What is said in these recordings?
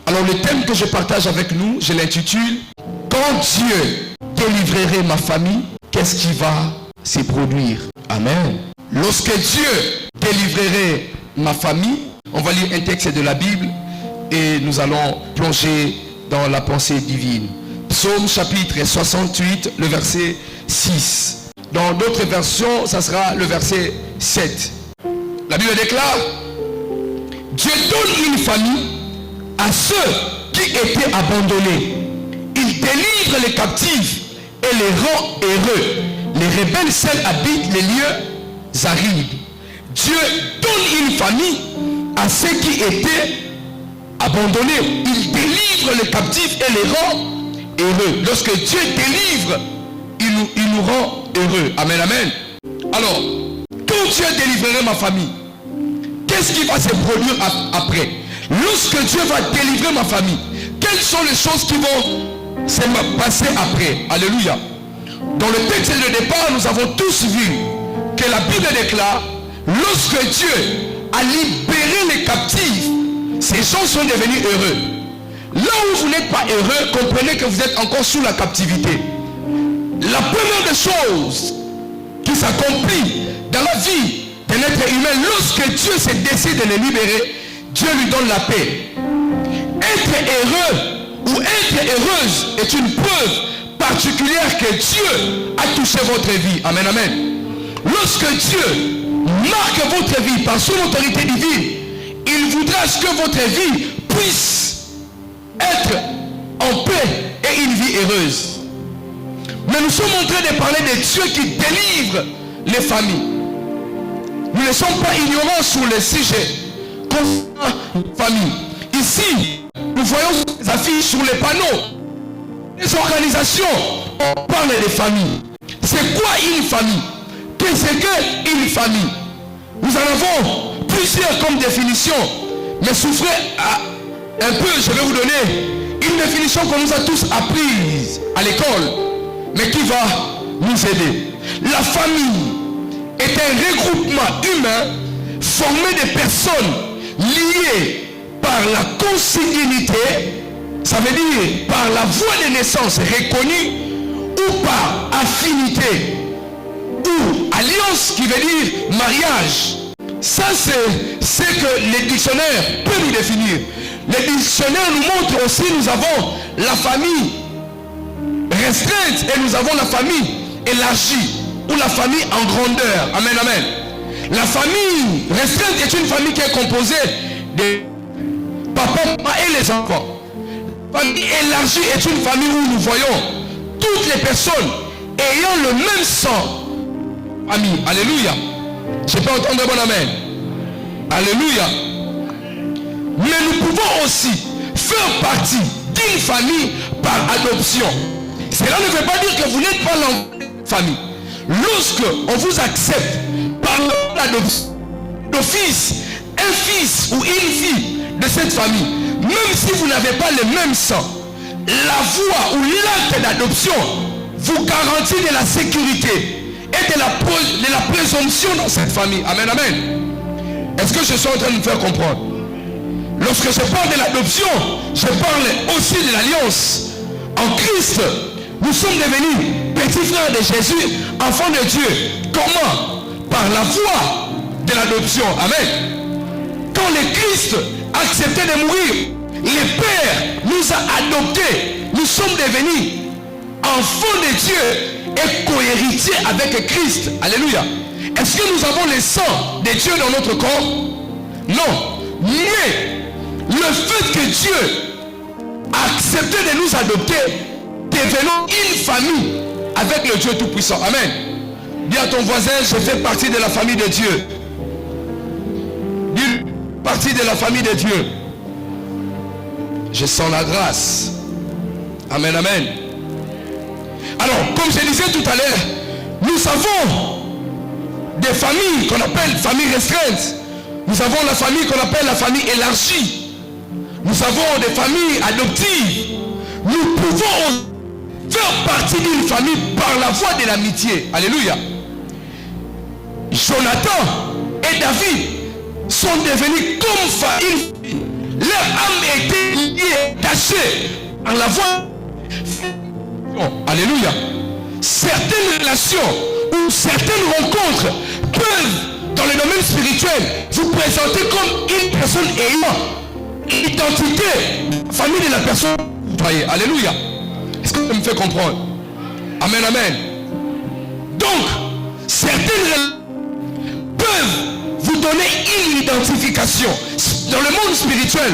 Alors le thème que je partage avec nous, je l'intitule « Quand Dieu délivrerait ma famille, qu'est-ce qui va se produire ?» Amen. Lorsque Dieu délivrerait ma famille, on va lire un texte de la Bible et nous allons plonger dans la pensée divine. Psaume chapitre 68, le verset 6. Dans d'autres versions, ça sera le verset 7. La Bible déclare: Dieu donne une famille à ceux qui étaient abandonnés. Il délivre les captifs et les rend heureux. Les rebelles seuls habitent les lieux arides. Dieu donne une famille à ceux qui étaient abandonnés. Il délivre les captifs et les rend heureux. Lorsque Dieu délivre, il nous rend heureux. Amen, amen. Alors, quand Dieu délivrerait ma famille, qu'est-ce qui va se produire après? Lorsque Dieu va délivrer ma famille, quelles sont les choses qui vont se passer après? Alléluia. Dans le texte de départ, nous avons tous vu que la Bible déclare: lorsque Dieu a libéré les captifs, ces gens sont devenus heureux. Là où vous n'êtes pas heureux, comprenez que vous êtes encore sous la captivité. La première des choses qui s'accomplit dans la vie d'un être humain, lorsque Dieu se décide de les libérer, Dieu lui donne la paix. Être heureux ou être heureuse est une preuve particulière que Dieu a touché votre vie. Amen, amen. Lorsque Dieu marque votre vie par son autorité divine, il voudra que votre vie puisse être en paix et une vie heureuse. Mais nous sommes en train de parler de Dieu qui délivre les familles. Nous ne sommes pas ignorants sur le sujet concernant les familles. Ici, nous voyons des affiches sur les panneaux. Les organisations, on parle des familles. C'est quoi une famille? Qu'est-ce qu'une famille? Nous en avons plusieurs comme définition. Mais souffrez un peu, je vais vous donner une définition qu'on nous a tous apprise à l'école, mais qui va nous aider. La famille est un regroupement humain formé de personnes liées par la consanguinité, ça veut dire par la voie de naissance reconnue, ou par affinité, ou alliance qui veut dire mariage. Ça, c'est ce que les dictionnaires peuvent nous définir. Les dictionnaires nous montrent aussi, nous avons la famille restreinte et nous avons la famille élargie, ou la famille en grandeur. Amen, amen. La famille restreinte est une famille qui est composée de papa, maman et les enfants. La famille élargie est une famille où nous voyons toutes les personnes ayant le même sang. Amis, alléluia. Je peux entendre bon amen. Alléluia. Mais nous pouvons aussi faire partie d'une famille par adoption. Cela ne veut pas dire que vous n'êtes pas l'enfant de famille. Lorsque on vous accepte par l'adoption d'office, un fils ou une fille de cette famille, même si vous n'avez pas le même sang, la voie ou l'acte d'adoption vous garantit de la sécurité et de la présomption dans cette famille. Amen, amen. Est-ce que je suis en train de me faire comprendre? Lorsque je parle de l'adoption, je parle aussi de l'alliance. En Christ, nous sommes devenus petits frères de Jésus, enfants de Dieu. Comment? Par la voie de l'adoption. Amen. Quand le Christ a accepté de mourir, le Père nous a adoptés. Nous sommes devenus enfants de Dieu et co-héritiers avec Christ. Alléluia. Est-ce que nous avons le sang de Dieu dans notre corps? Non. Mais le fait que Dieu a accepté de nous adopter, devenons une famille avec le Dieu Tout-Puissant. Amen. Dis à ton voisin: je fais partie de la famille de Dieu. Dis partie de la famille de Dieu. Je sens la grâce. Amen, amen. Alors, comme je disais tout à l'heure, nous avons des familles qu'on appelle familles restreintes. Nous avons la famille qu'on appelle la famille élargie. Nous avons des familles adoptives. Nous pouvons faire partie d'une famille par la voie de l'amitié. Alléluia. Jonathan et David sont devenus comme famille. Leur âme était liée marcher en la voie. Alléluia. Certaines relations ou certaines rencontres peuvent, dans le domaine spirituel, vous présenter comme une personne ayant l'identité, famille de la personne. Voyez, alléluia. Est-ce que vous me faites comprendre? Amen, amen. Donc, certaines peuvent vous donner une identification dans le monde spirituel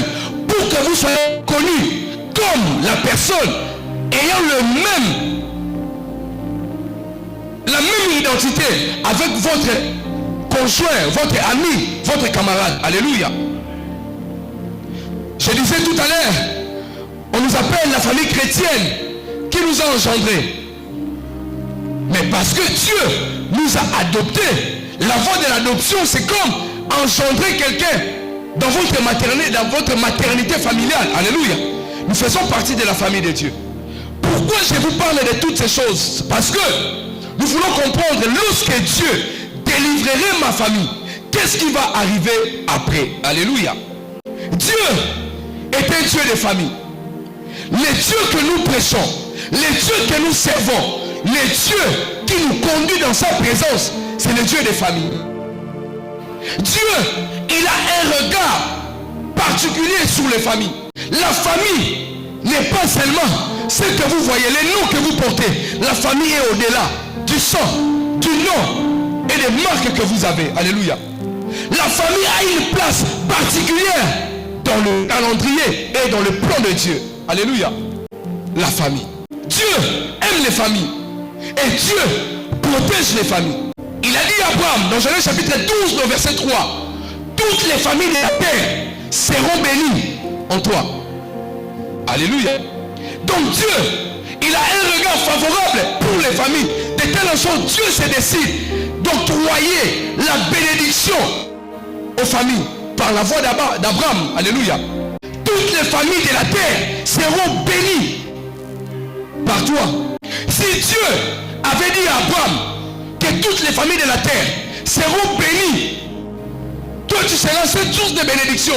pour que vous soyez connu comme la personne ayant la même identité avec votre conjoint, votre ami, votre camarade. Alléluia. Je disais tout à l'heure, on nous appelle la famille chrétienne qui nous a engendrés. Mais parce que Dieu nous a adoptés, la voie de l'adoption, c'est comme engendrer quelqu'un dans votre maternité familiale. Alléluia. Nous faisons partie de la famille de Dieu. Pourquoi je vous parle de toutes ces choses? Parce que nous voulons comprendre, lorsque Dieu délivrerait ma famille, qu'est-ce qui va arriver après? Alléluia. Dieu est un Dieu de famille. Les dieux que nous prêchons, les dieux que nous servons, les dieux qui nous conduit dans sa présence, c'est le Dieu des familles. Dieu, il a un regard particulier sur les familles. La famille n'est pas seulement ce que vous voyez, les noms que vous portez. La famille est au-delà du sang, du nom et des marques que vous avez. Alléluia. La famille a une place particulière dans le calendrier et dans le plan de Dieu. Alléluia. La famille. Dieu aime les familles. Et Dieu protège les familles. Il a dit à Abraham dans Genèse chapitre 12, le verset 3, toutes les familles de la terre seront bénies en toi. Alléluia. Donc Dieu, il a un regard favorable pour les familles. De telle sorte, Dieu se décide d'octroyer la bénédiction aux familles par la voix d'Abraham. Alléluia. Toutes les familles de la terre seront bénies par toi. Si Dieu avait dit à Abraham que toutes les familles de la terre seront bénies, toi tu seras cette source de bénédiction.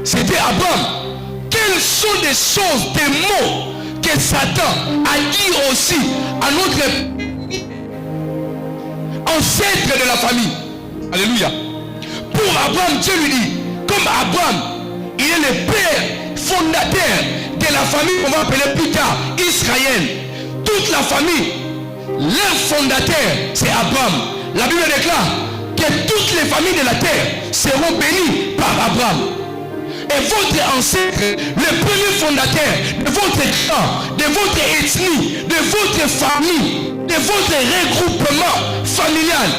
C'était Abraham. Quelles sont des choses, des mots que Satan a dit aussi à notre ancêtre de la famille? Alléluia. Pour Abraham, Dieu lui dit, comme Abraham, il est le père fondateur de la famille qu'on va appeler plus tard Israël. Toute la famille, leur fondateur, c'est Abraham. La Bible déclare que toutes les familles de la terre seront bénies par Abraham. Et votre ancêtre, le premier fondateur de votre clan, de votre ethnie, de votre famille, de votre regroupement familial,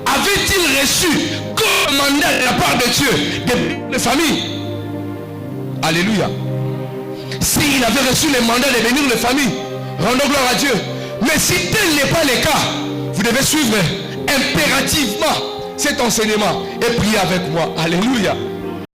avait-il reçu comme mandat de la part de Dieu de famille? Alléluia. S'il avait reçu le mandat de bénir les familles, rendons gloire à Dieu. Mais si tel n'est pas le cas, vous devez suivre impérativement cet enseignement et prier avec moi. Alléluia.